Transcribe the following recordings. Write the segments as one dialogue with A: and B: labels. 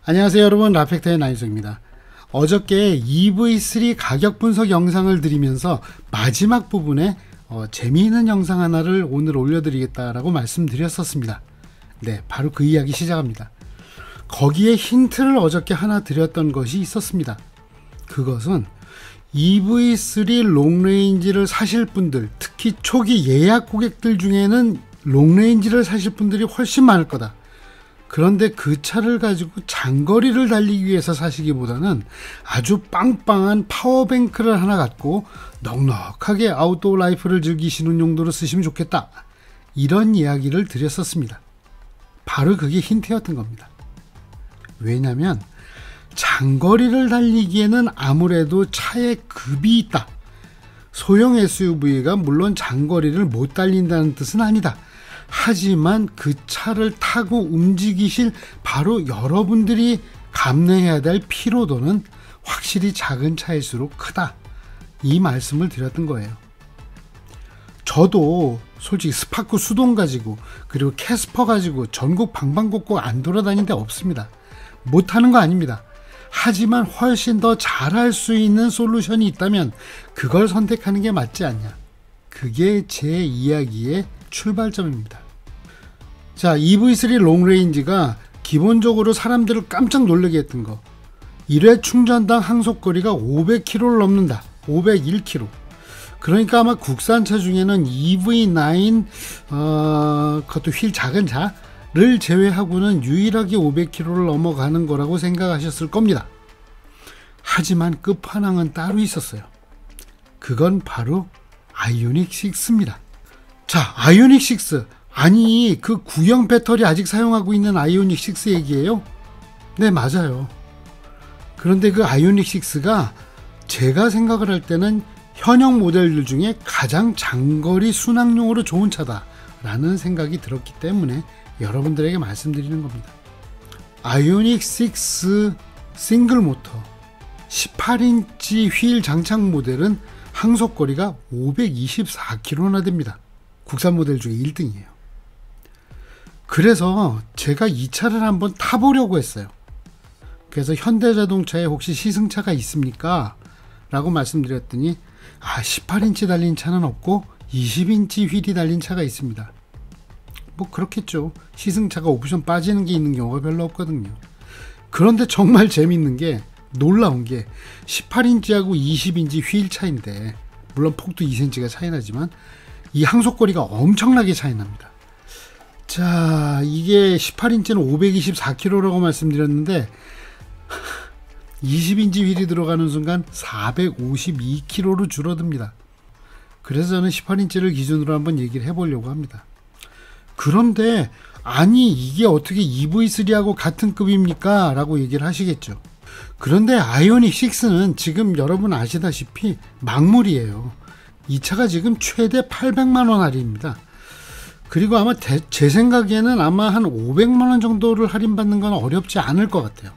A: 안녕하세요 여러분, 라펙터의 나이소입니다. 어저께 EV3 가격 분석 영상을 드리면서 마지막 부분에 재미있는 영상 하나를 오늘 올려드리겠다라고 말씀드렸었습니다. 네, 바로 그 이야기 시작합니다. 거기에 힌트를 어저께 하나 드렸던 것이 있었습니다. 그것은 EV3 롱레인지를 사실 분들, 특히 초기 예약 고객들 중에는 롱레인지를 사실 분들이 훨씬 많을 거다. 그런데 그 차를 가지고 장거리를 달리기 위해서 사시기보다는 아주 빵빵한 파워뱅크를 하나 갖고 넉넉하게 아웃도어 라이프를 즐기시는 용도로 쓰시면 좋겠다. 이런 이야기를 드렸었습니다. 바로 그게 힌트였던 겁니다. 왜냐하면 장거리를 달리기에는 아무래도 차에 급이 있다. 소형 SUV가 물론 장거리를 못 달린다는 뜻은 아니다. 하지만 그 차를 타고 움직이실 바로 여러분들이 감내해야 될 피로도는 확실히 작은 차일수록 크다. 이 말씀을 드렸던 거예요. 저도 솔직히 스파크 수동 가지고 그리고 캐스퍼 가지고 전국 방방곡곡 안 돌아다닌 데 없습니다. 못하는 거 아닙니다. 하지만 훨씬 더 잘할 수 있는 솔루션이 있다면 그걸 선택하는 게 맞지 않냐. 그게 제 이야기의 출발점입니다. 자, EV3 롱레인지가 기본적으로 사람들을 깜짝 놀라게 했던 거, 1회 충전당 항속거리가 500km를 넘는다. 501km. 그러니까 아마 국산차 중에는 EV9 그것도 휠 작은 차를 제외하고는 유일하게 500km를 넘어가는 거라고 생각하셨을 겁니다. 하지만 끝판왕은 따로 있었어요. 그건 바로 아이오닉 6입니다. 자, 아이오닉 6. 아니, 그 구형 배터리 아직 사용하고 있는 아이오닉 6 얘기예요? 네, 맞아요. 그런데 그 아이오닉 6가 제가 생각을 할 때는 현역 모델들 중에 가장 장거리 순항용으로 좋은 차다라는 생각이 들었기 때문에 여러분들에게 말씀드리는 겁니다. 아이오닉 6 싱글 모터 18인치 휠 장착 모델은 항속거리가 524km나 됩니다. 국산 모델 중에 1등이에요. 그래서 제가 이 차를 한번 타보려고 했어요. 그래서 현대자동차에 혹시 시승차가 있습니까? 라고 말씀드렸더니 18인치 달린 차는 없고 20인치 휠이 달린 차가 있습니다. 뭐 그렇겠죠. 시승차가 옵션 빠지는 게 있는 경우가 별로 없거든요. 그런데 정말 재밌는 게, 놀라운 게 18인치하고 20인치 휠 차인데, 물론 폭도 2cm가 차이 나지만 이 항속거리가 엄청나게 차이 납니다. 자, 이게 18인치는 524km라고 말씀드렸는데 20인치 휠이 들어가는 순간 452km로 줄어듭니다. 그래서 저는 18인치를 기준으로 한번 얘기를 해보려고 합니다. 그런데 아니, 이게 어떻게 EV3하고 같은 급입니까? 라고 얘기를 하시겠죠. 그런데 아이오닉 6는 지금 여러분 아시다시피 막물이에요. 이 차가 지금 최대 800만원 할인입니다. 그리고 아마 제 생각에는 아마 한 500만원 정도를 할인받는 건 어렵지 않을 것 같아요.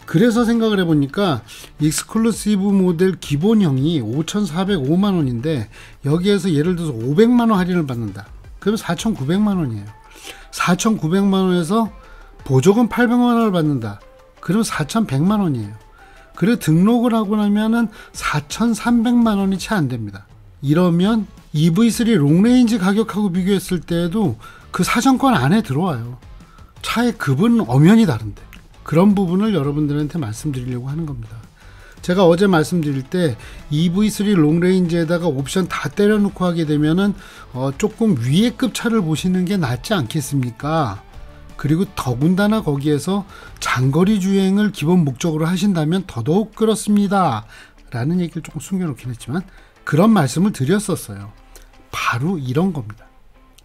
A: 그래서 생각을 해보니까 익스클루시브 모델 기본형이 5,405만원인데 여기에서 예를 들어서 500만원 할인을 받는다. 그럼 4,900만원이에요. 4,900만원에서 보조금 800만원을 받는다. 그럼 4,100만원이에요. 그리고 등록을 하고 나면은 4,300만원이 채 안 됩니다. 이러면 EV3 롱레인지 가격하고 비교했을 때에도 그 사정권 안에 들어와요. 차의 급은 엄연히 다른데. 그런 부분을 여러분들한테 말씀드리려고 하는 겁니다. 제가 어제 말씀드릴 때 EV3 롱레인지에다가 옵션 다 때려놓고 하게 되면은 조금 위에 급 차를 보시는 게 낫지 않겠습니까? 그리고 더군다나 거기에서 장거리 주행을 기본 목적으로 하신다면 더더욱 그렇습니다. 라는 얘기를 조금 숨겨놓긴 했지만 그런 말씀을 드렸었어요. 바로 이런 겁니다.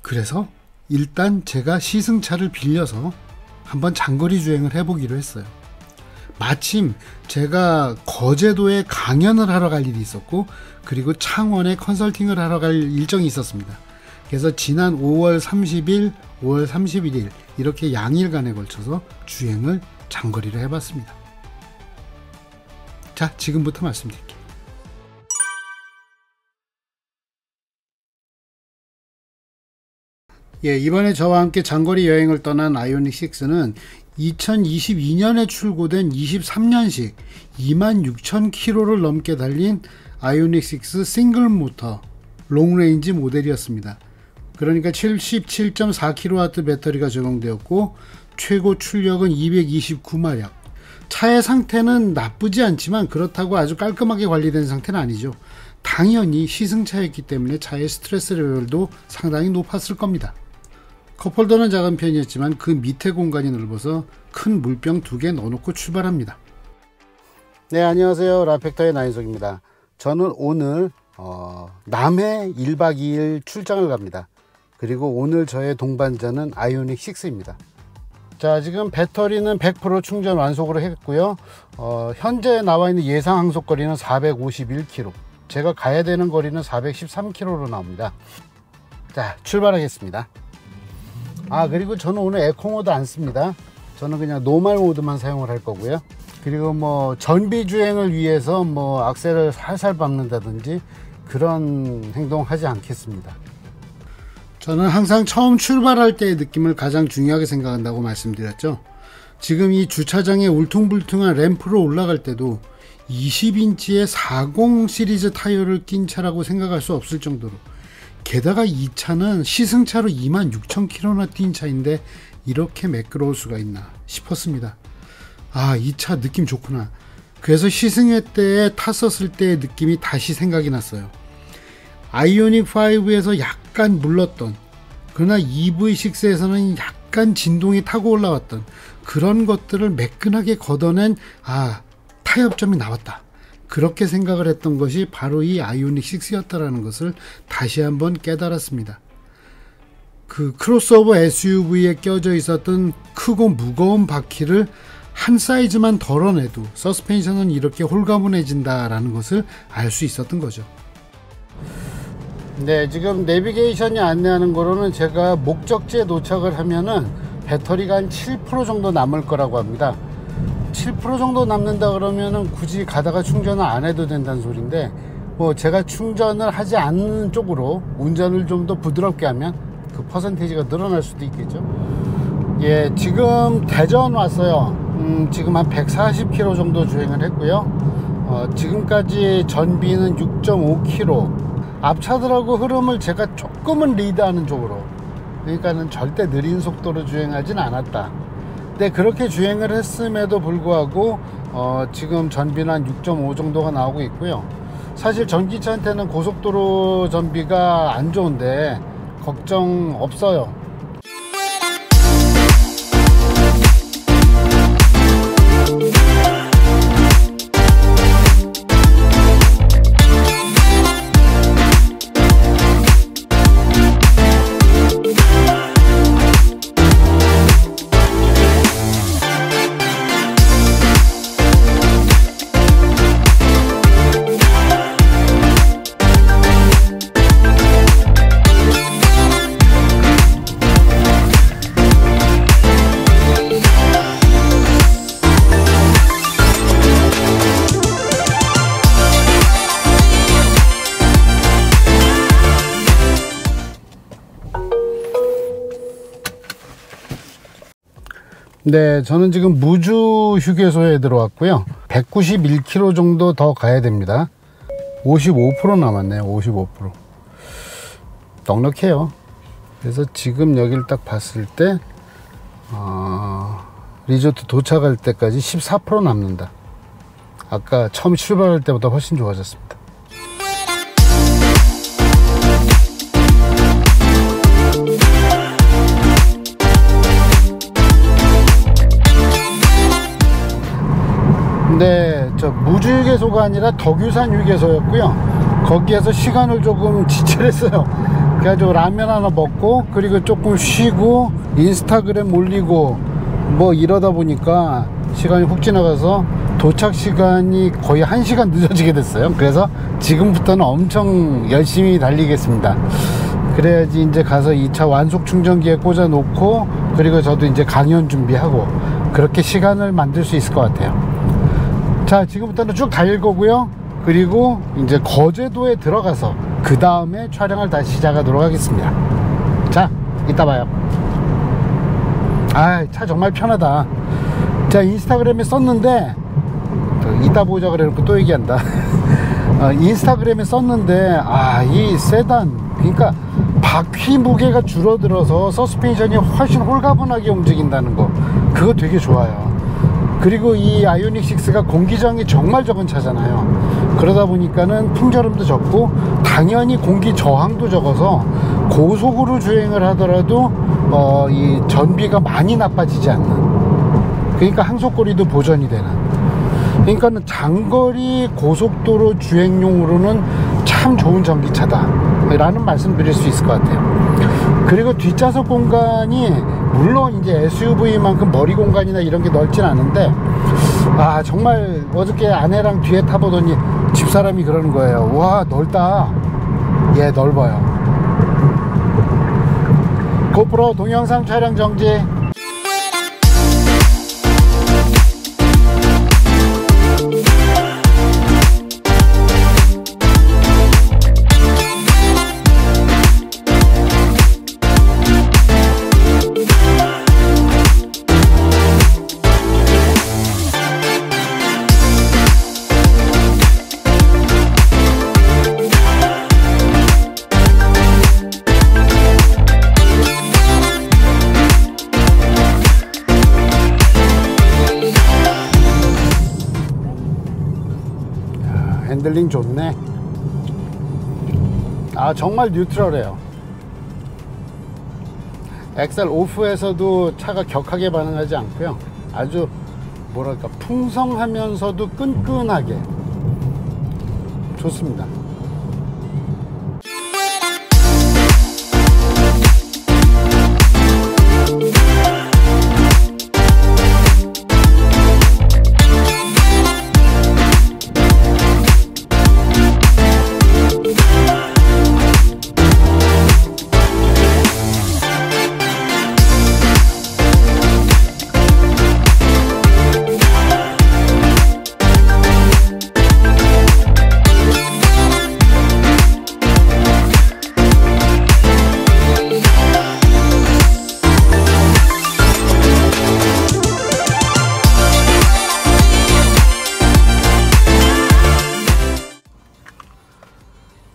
A: 그래서 일단 제가 시승차를 빌려서 한번 장거리 주행을 해보기로 했어요. 마침 제가 거제도에 강연을 하러 갈 일이 있었고, 그리고 창원에 컨설팅을 하러 갈 일정이 있었습니다. 그래서 지난 5월 30일, 5월 31일 이렇게 양일간에 걸쳐서 주행을 장거리를 해봤습니다. 자, 지금부터 말씀드릴게요. 예, 이번에 저와 함께 장거리 여행을 떠난 아이오닉 6는 2022년에 출고된 23년식 26,000km를 넘게 달린 아이오닉 6 싱글 모터 롱레인지 모델이었습니다. 그러니까 77.4kW 배터리가 적용되었고 최고 출력은 229마력. 차의 상태는 나쁘지 않지만 그렇다고 아주 깔끔하게 관리된 상태는 아니죠. 당연히 시승차였기 때문에 차의 스트레스 레벨도 상당히 높았을 겁니다. 컵홀더는 작은 편이었지만 그 밑에 공간이 넓어서 큰 물병 2개 넣어놓고 출발합니다. 네, 안녕하세요. 라펙터의 나인석입니다. 저는 오늘 남해 1박 2일 출장을 갑니다. 그리고 오늘 저의 동반자는 아이오닉 6입니다. 자, 지금 배터리는 100% 충전 완속으로 했고요. 현재 나와 있는 예상 항속거리는 451km. 제가 가야 되는 거리는 413km로 나옵니다. 자, 출발하겠습니다. 그리고 저는 오늘 에코 모드 안 씁니다. 저는 그냥 노멀 모드만 사용을 할 거고요. 그리고 뭐 전비 주행을 위해서 뭐 악셀을 살살 밟는다든지 그런 행동 하지 않겠습니다. 저는 항상 처음 출발할 때의 느낌을 가장 중요하게 생각한다고 말씀드렸죠. 지금 이 주차장에 울퉁불퉁한 램프로 올라갈 때도 20인치의 40 시리즈 타이어를 낀 차라고 생각할 수 없을 정도로, 게다가 이 차는 시승차로 26,000km나 뛴 차인데 이렇게 매끄러울 수가 있나 싶었습니다. 이 차 느낌 좋구나. 그래서 시승회 때 탔었을 때의 느낌이 다시 생각이 났어요. 아이오닉 5에서 약간 물렀던, 그러나 EV6에서는 약간 진동이 타고 올라왔던 그런 것들을 매끈하게 걷어낸 타협점이 나왔다. 그렇게 생각을 했던 것이 바로 이 아이오닉 6였다라는 것을 다시 한번 깨달았습니다. 그 크로스오버 SUV에 껴져 있었던 크고 무거운 바퀴를 한 사이즈만 덜어내도 서스펜션은 이렇게 홀가분해진다라는 것을 알 수 있었던 거죠. 네, 지금 내비게이션이 안내하는 거로는 제가 목적지에 도착을 하면은 배터리가 한 7% 정도 남을 거라고 합니다. 7% 정도 남는다 그러면은 굳이 가다가 충전을 안 해도 된다는 소린데, 뭐 제가 충전을 하지 않는 쪽으로 운전을 좀 더 부드럽게 하면 그 퍼센테이지가 늘어날 수도 있겠죠. 예, 지금 대전 왔어요. 지금 한 140km 정도 주행을 했고요. 지금까지 전비는 6.5km. 앞차들하고 흐름을 제가 조금은 리드하는 쪽으로, 그러니까는 절대 느린 속도로 주행하진 않았다. 근데 그렇게 주행을 했음에도 불구하고 지금 전비는 한 6.5 정도가 나오고 있고요. 사실 전기차한테는 고속도로 전비가 안 좋은데 걱정 없어요. 네, 저는 지금 무주 휴게소에 들어왔고요. 191km 정도 더 가야 됩니다. 55% 남았네요. 55%. 넉넉해요. 그래서 지금 여기를 딱 봤을 때 리조트 도착할 때까지 14% 남는다. 아까 처음 출발할 때보다 훨씬 좋아졌습니다. 네, 저 무주 휴게소가 아니라 덕유산 휴게소였고요. 거기에서 시간을 조금 지체했어요. 그래가지고 라면 하나 먹고, 그리고 조금 쉬고 인스타그램 올리고 뭐 이러다 보니까 시간이 훅 지나가서 도착 시간이 거의 1시간 늦어지게 됐어요. 그래서 지금부터는 엄청 열심히 달리겠습니다. 그래야지 이제 가서 2차 완속 충전기에 꽂아 놓고, 그리고 저도 이제 강연 준비하고 그렇게 시간을 만들 수 있을 것 같아요. 자, 지금부터는 쭉 달릴 거고요. 그리고 이제 거제도에 들어가서 그 다음에 촬영을 다시 시작하도록 하겠습니다. 자, 이따 봐요. 차 정말 편하다. 자, 인스타그램에 썼는데 이따 보자 그래놓고 또 얘기한다. 인스타그램에 썼는데 이 세단, 그러니까 바퀴 무게가 줄어들어서 서스펜션이 훨씬 홀가분하게 움직인다는 거, 그거 되게 좋아요. 그리고 이 아이오닉 6가 공기저항이 정말 적은 차잖아요. 그러다 보니까는 풍절음도 적고 당연히 공기 저항도 적어서 고속으로 주행을 하더라도 이 전비가 많이 나빠지지 않는, 그러니까 항속거리도 보전이 되는, 그러니까 장거리 고속도로 주행용으로는 참 좋은 전기차다 라는 말씀 드릴 수 있을 것 같아요. 그리고 뒷좌석 공간이 물론 이제 SUV만큼 머리 공간이나 이런 게 넓진 않은데, 정말 어저께 아내랑 뒤에 타보더니 집사람이 그러는 거예요. 와, 넓다. 예, 넓어요. 고프로 동영상 촬영 정지. 핸들링 좋네. 정말 뉴트럴해요. 엑셀 오프에서도 차가 격하게 반응하지 않고요, 아주 뭐랄까 풍성하면서도 끈끈하게 좋습니다.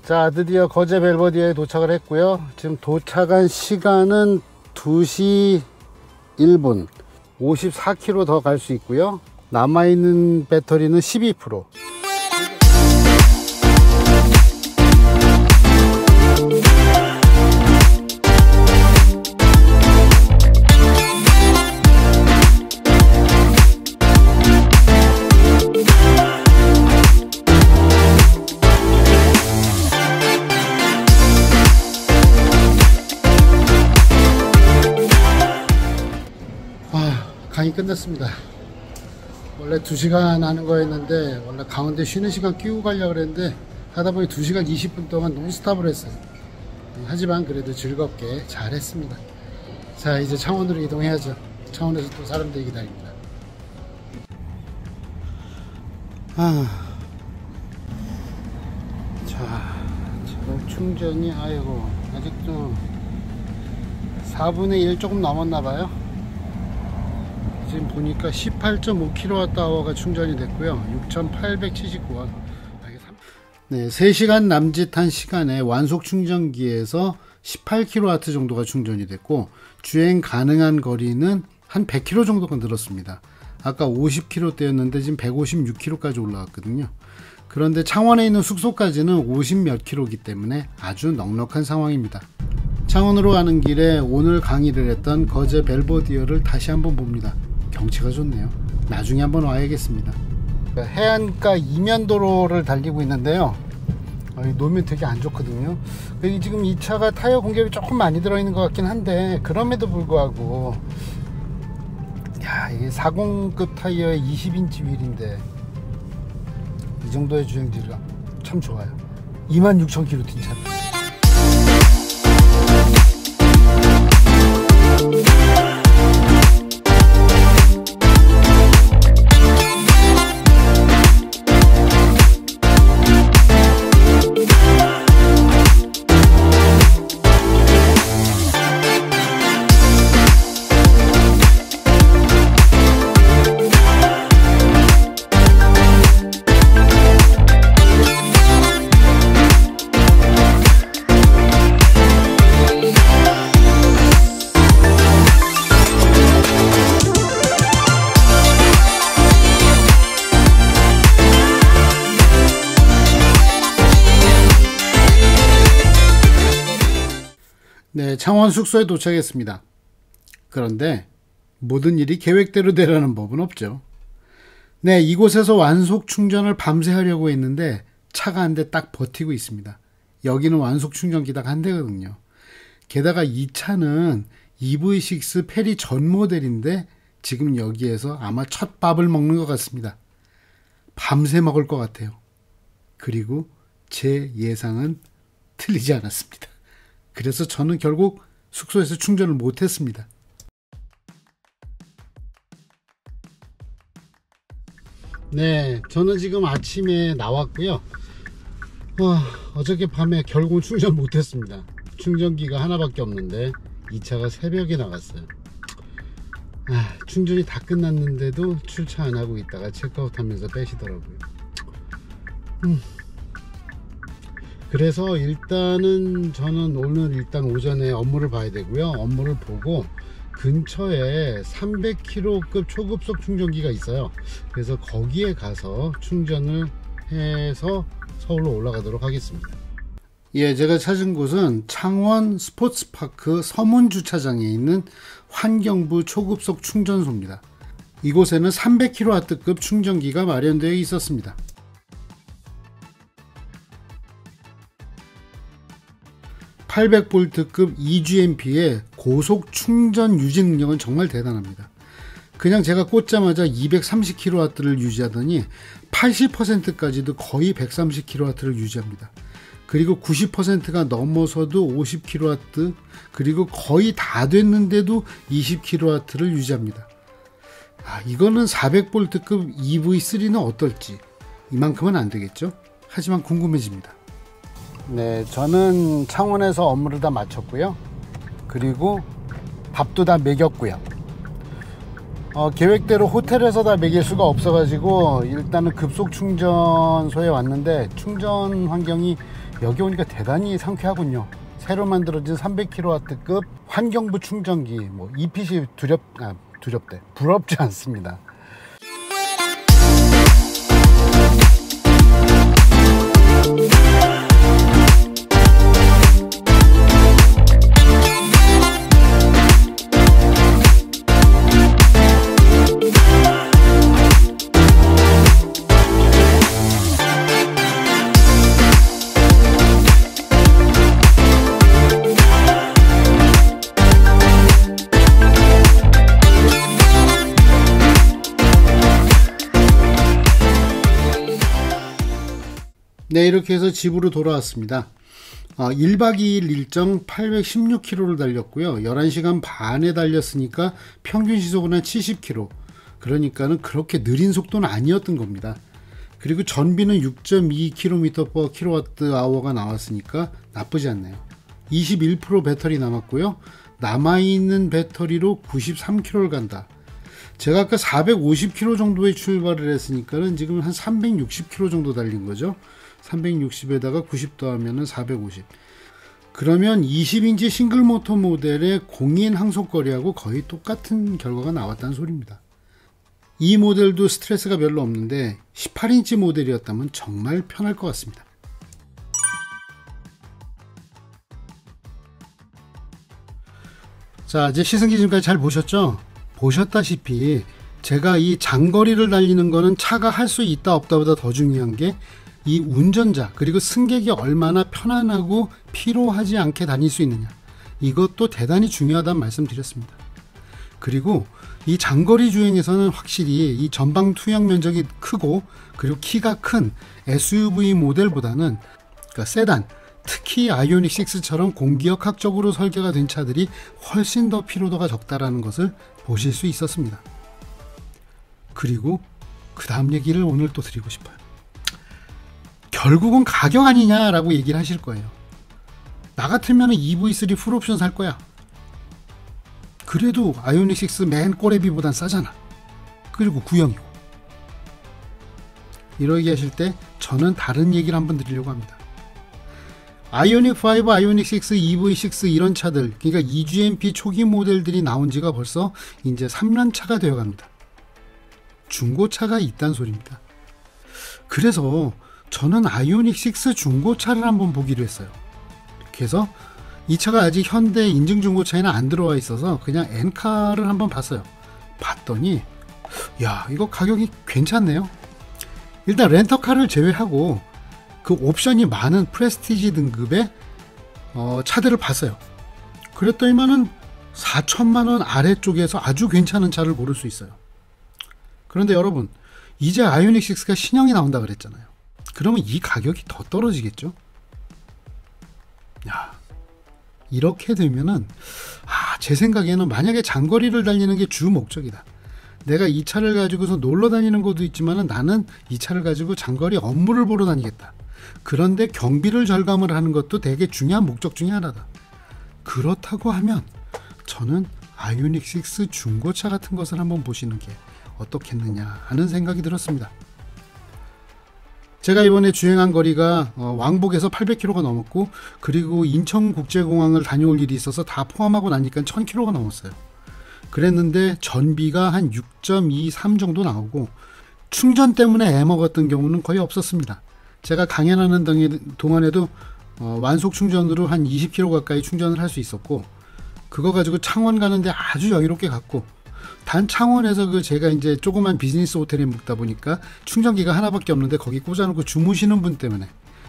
A: 자, 드디어 거제 벨버디에 도착을 했고요. 지금 도착한 시간은 2시 1분, 54km 더 갈 수 있고요. 남아있는 배터리는 12%. 강의 끝났습니다. 원래 2시간 하는 거였는데, 원래 가운데 쉬는 시간 끼고 가려고 그랬는데 하다 보니 2시간 20분 동안 논스톱을 했어요. 하지만 그래도 즐겁게 잘 했습니다. 자, 이제 창원으로 이동해야죠. 창원에서 또 사람들이 기다립니다. 자, 충전이 아직도 4분의 1 조금 넘었나봐요. 지금 보니까 18.5kWh가 충전이 됐고요. 6,879원. 네, 3시간 남짓한 시간에 완속 충전기에서 18kW 정도가 충전이 됐고, 주행 가능한 거리는 한 100km 정도가 늘었습니다. 아까 50km대였는데 지금 156km까지 올라왔거든요. 그런데 창원에 있는 숙소까지는 50몇 km이기 때문에 아주 넉넉한 상황입니다. 창원으로 가는 길에 오늘 강의를 했던 거제 벨버디어를 다시 한번 봅니다. 경치가 좋네요. 나중에 한번 와야겠습니다. 해안가 이면도로를 달리고 있는데요, 놓으면 되게 안 좋거든요. 지금 이 차가 타이어 공ገብ이 조금 많이 들어있는 것 같긴 한데, 그럼에도 불구하고 이게 40급 타이어에 20인치 휠인데 이 정도의 주행질이 참 좋아요. 26,000km 뛴 차입니다. 창원 숙소에 도착했습니다. 그런데 모든 일이 계획대로 되라는 법은 없죠. 네, 이곳에서 완속 충전을 밤새 하려고 했는데 차가 한 대 딱 버티고 있습니다. 여기는 완속 충전기 딱 한 대거든요. 게다가 이 차는 EV6 페리 전 모델인데 지금 여기에서 아마 첫 밥을 먹는 것 같습니다. 밤새 먹을 것 같아요. 그리고 제 예상은 틀리지 않았습니다. 그래서 저는 결국 숙소에서 충전을 못했습니다. 네, 저는 지금 아침에 나왔고요. 어저께 밤에 결국은 충전 못했습니다. 충전기가 하나밖에 없는데 이 차가 새벽에 나갔어요. 충전이 다 끝났는데도 출차 안 하고 있다가 체크아웃 하면서 빼시더라고요. 그래서 일단은 저는 오늘 일단 오전에 업무를 봐야 되고요. 업무를 보고 근처에 300km급 초급속 충전기가 있어요. 그래서 거기에 가서 충전을 해서 서울로 올라가도록 하겠습니다. 예, 제가 찾은 곳은 창원 스포츠파크 서문주차장에 있는 환경부 초급속 충전소입니다. 이곳에는 300kW급 충전기가 마련되어 있었습니다. 800V급 EGMP의 고속 충전 유지 능력은 정말 대단합니다. 그냥 제가 꽂자마자 230kW를 유지하더니 80%까지도 거의 130kW를 유지합니다. 그리고 90%가 넘어서도 50kW, 그리고 거의 다 됐는데도 20kW를 유지합니다. 이거는 400V급 EV3는 어떨지. 이만큼은 안 되겠죠? 하지만 궁금해집니다. 네, 저는 창원에서 업무를 다 마쳤고요. 그리고 밥도 다 먹였고요. 계획대로 호텔에서 다 먹일 수가 없어가지고 일단은 급속 충전소에 왔는데 충전 환경이 여기 오니까 대단히 상쾌하군요. 새로 만들어진 300kW급 환경부 충전기, EPC 부럽지 않습니다. 네, 이렇게 해서 집으로 돌아왔습니다. 1박 2일 일정 816km를 달렸고요. 11시간 반에 달렸으니까 평균 시속은 한 70km. 그러니까는 그렇게 느린 속도는 아니었던 겁니다. 그리고 전비는 6.2km/kWh가 나왔으니까 나쁘지 않네요. 21% 배터리 남았고요. 남아있는 배터리로 93km를 간다. 제가 아까 450km 정도에 출발을 했으니까는 지금 한 360km 정도 달린 거죠. 360에다가 90 더하면은 450. 그러면 20인치 싱글 모터 모델의 공인 항속거리하고 거의 똑같은 결과가 나왔다는 소리입니다. 이 모델도 스트레스가 별로 없는데 18인치 모델이었다면 정말 편할 것 같습니다. 자, 이제 시승기 지금까지 잘 보셨죠? 보셨다시피 제가 이 장거리를 달리는 거는 차가 할 수 있다 없다보다 더 중요한 게 이 운전자 그리고 승객이 얼마나 편안하고 피로하지 않게 다닐 수 있느냐, 이것도 대단히 중요하다는 말씀 드렸습니다. 그리고 이 장거리 주행에서는 확실히 이 전방 투영 면적이 크고 그리고 키가 큰 SUV 모델보다는, 그러니까 세단, 특히 아이오닉 6처럼 공기역학적으로 설계가 된 차들이 훨씬 더 피로도가 적다라는 것을 보실 수 있었습니다. 그리고 그 다음 얘기를 오늘 또 드리고 싶어요. 결국은 가격 아니냐라고 얘기를 하실 거예요. 나 같으면 EV3 풀옵션 살 거야. 그래도 아이오닉 6 맨 꼬레비보단 싸잖아. 그리고 구형이고. 이러게 하실 때 저는 다른 얘기를 한번 드리려고 합니다. 아이오닉 5, 아이오닉 6, EV6 이런 차들, 그러니까 EGMP 초기 모델들이 나온 지가 벌써 이제 3년 차가 되어 갑니다. 중고차가 있단 소리입니다. 그래서 저는 아이오닉 6 중고차를 한번 보기로 했어요. 그래서 이 차가 아직 현대 인증중고차에는 안 들어와 있어서 그냥 엔카를 한번 봤어요. 봤더니 야, 이거 가격이 괜찮네요. 일단 렌터카를 제외하고 그 옵션이 많은 프레스티지 등급의 차들을 봤어요. 그랬더니만은 4천만원 아래쪽에서 아주 괜찮은 차를 고를 수 있어요. 그런데 여러분, 이제 아이오닉 6가 신형이 나온다 그랬잖아요. 그러면 이 가격이 더 떨어지겠죠? 야, 이렇게 되면은 제 생각에는 만약에 장거리를 달리는 게 주 목적이다. 내가 이 차를 가지고서 놀러 다니는 것도 있지만은 나는 이 차를 가지고 장거리 업무를 보러 다니겠다. 그런데 경비를 절감을 하는 것도 되게 중요한 목적 중에 하나다. 그렇다고 하면 저는 아이오닉 6 중고차 같은 것을 한번 보시는 게 어떻겠느냐 하는 생각이 들었습니다. 제가 이번에 주행한 거리가 왕복에서 800km가 넘었고, 그리고 인천국제공항을 다녀올 일이 있어서 다 포함하고 나니까 1000km가 넘었어요. 그랬는데 전비가 한 6.23 정도 나오고, 충전 때문에 애먹었던 경우는 거의 없었습니다. 제가 강연하는 동안에도 완속 충전으로 한 20km 가까이 충전을 할 수 있었고, 그거 가지고 창원 가는데 아주 여유롭게 갔고, 단 창원에서 제가 이제 조그만 비즈니스 호텔에 묵다 보니까 충전기가 하나밖에 없는데 거기 꽂아놓고 주무시는 분 때문에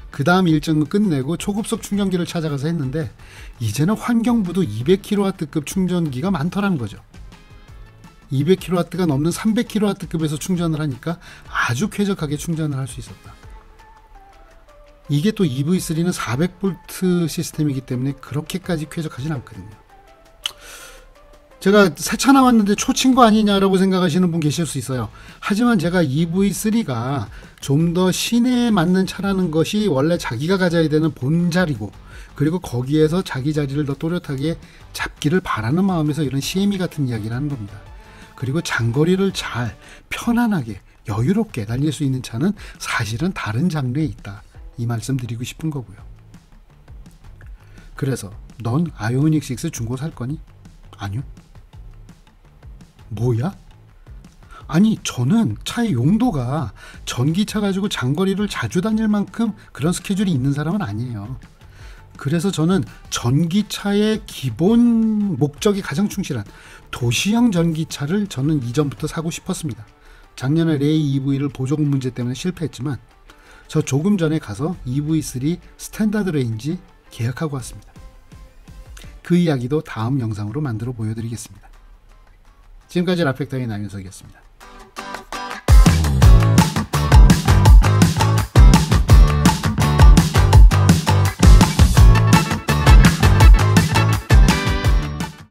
A: 그 다음 일정을 끝내고 초급속 충전기를 찾아가서 했는데, 이제는 환경부도 200kW급 충전기가 많더라는 거죠. 200kW가 넘는 300kW급에서 충전을 하니까 아주 쾌적하게 충전을 할 수 있었다. 이게 또 EV3는 400V 시스템이기 때문에 그렇게까지 쾌적하진 않거든요. 제가 새 차 나왔는데 초친 거 아니냐라고 생각하시는 분 계실 수 있어요. 하지만 제가 EV3가 좀 더 시내에 맞는 차라는 것이 원래 자기가 가져야 되는 본자리고, 그리고 거기에서 자기 자리를 더 또렷하게 잡기를 바라는 마음에서 이런 CME 같은 이야기를 하는 겁니다. 그리고 장거리를 잘 편안하게 여유롭게 달릴 수 있는 차는 사실은 다른 장르에 있다, 이 말씀 드리고 싶은 거고요. 그래서 넌 아이오닉 6 중고 살 거니? 아니요. 뭐야? 아니, 저는 차의 용도가 전기차 가지고 장거리를 자주 다닐 만큼 그런 스케줄이 있는 사람은 아니에요. 그래서 저는 전기차의 기본 목적이 가장 충실한 도시형 전기차를 저는 이전부터 사고 싶었습니다. 작년에 레이 EV를 보조금 문제 때문에 실패했지만 저 조금 전에 가서 EV3 스탠다드 레인지 계약하고 왔습니다. 그 이야기도 다음 영상으로 만들어 보여드리겠습니다. 지금까지 라펙타의 남윤석이었습니다.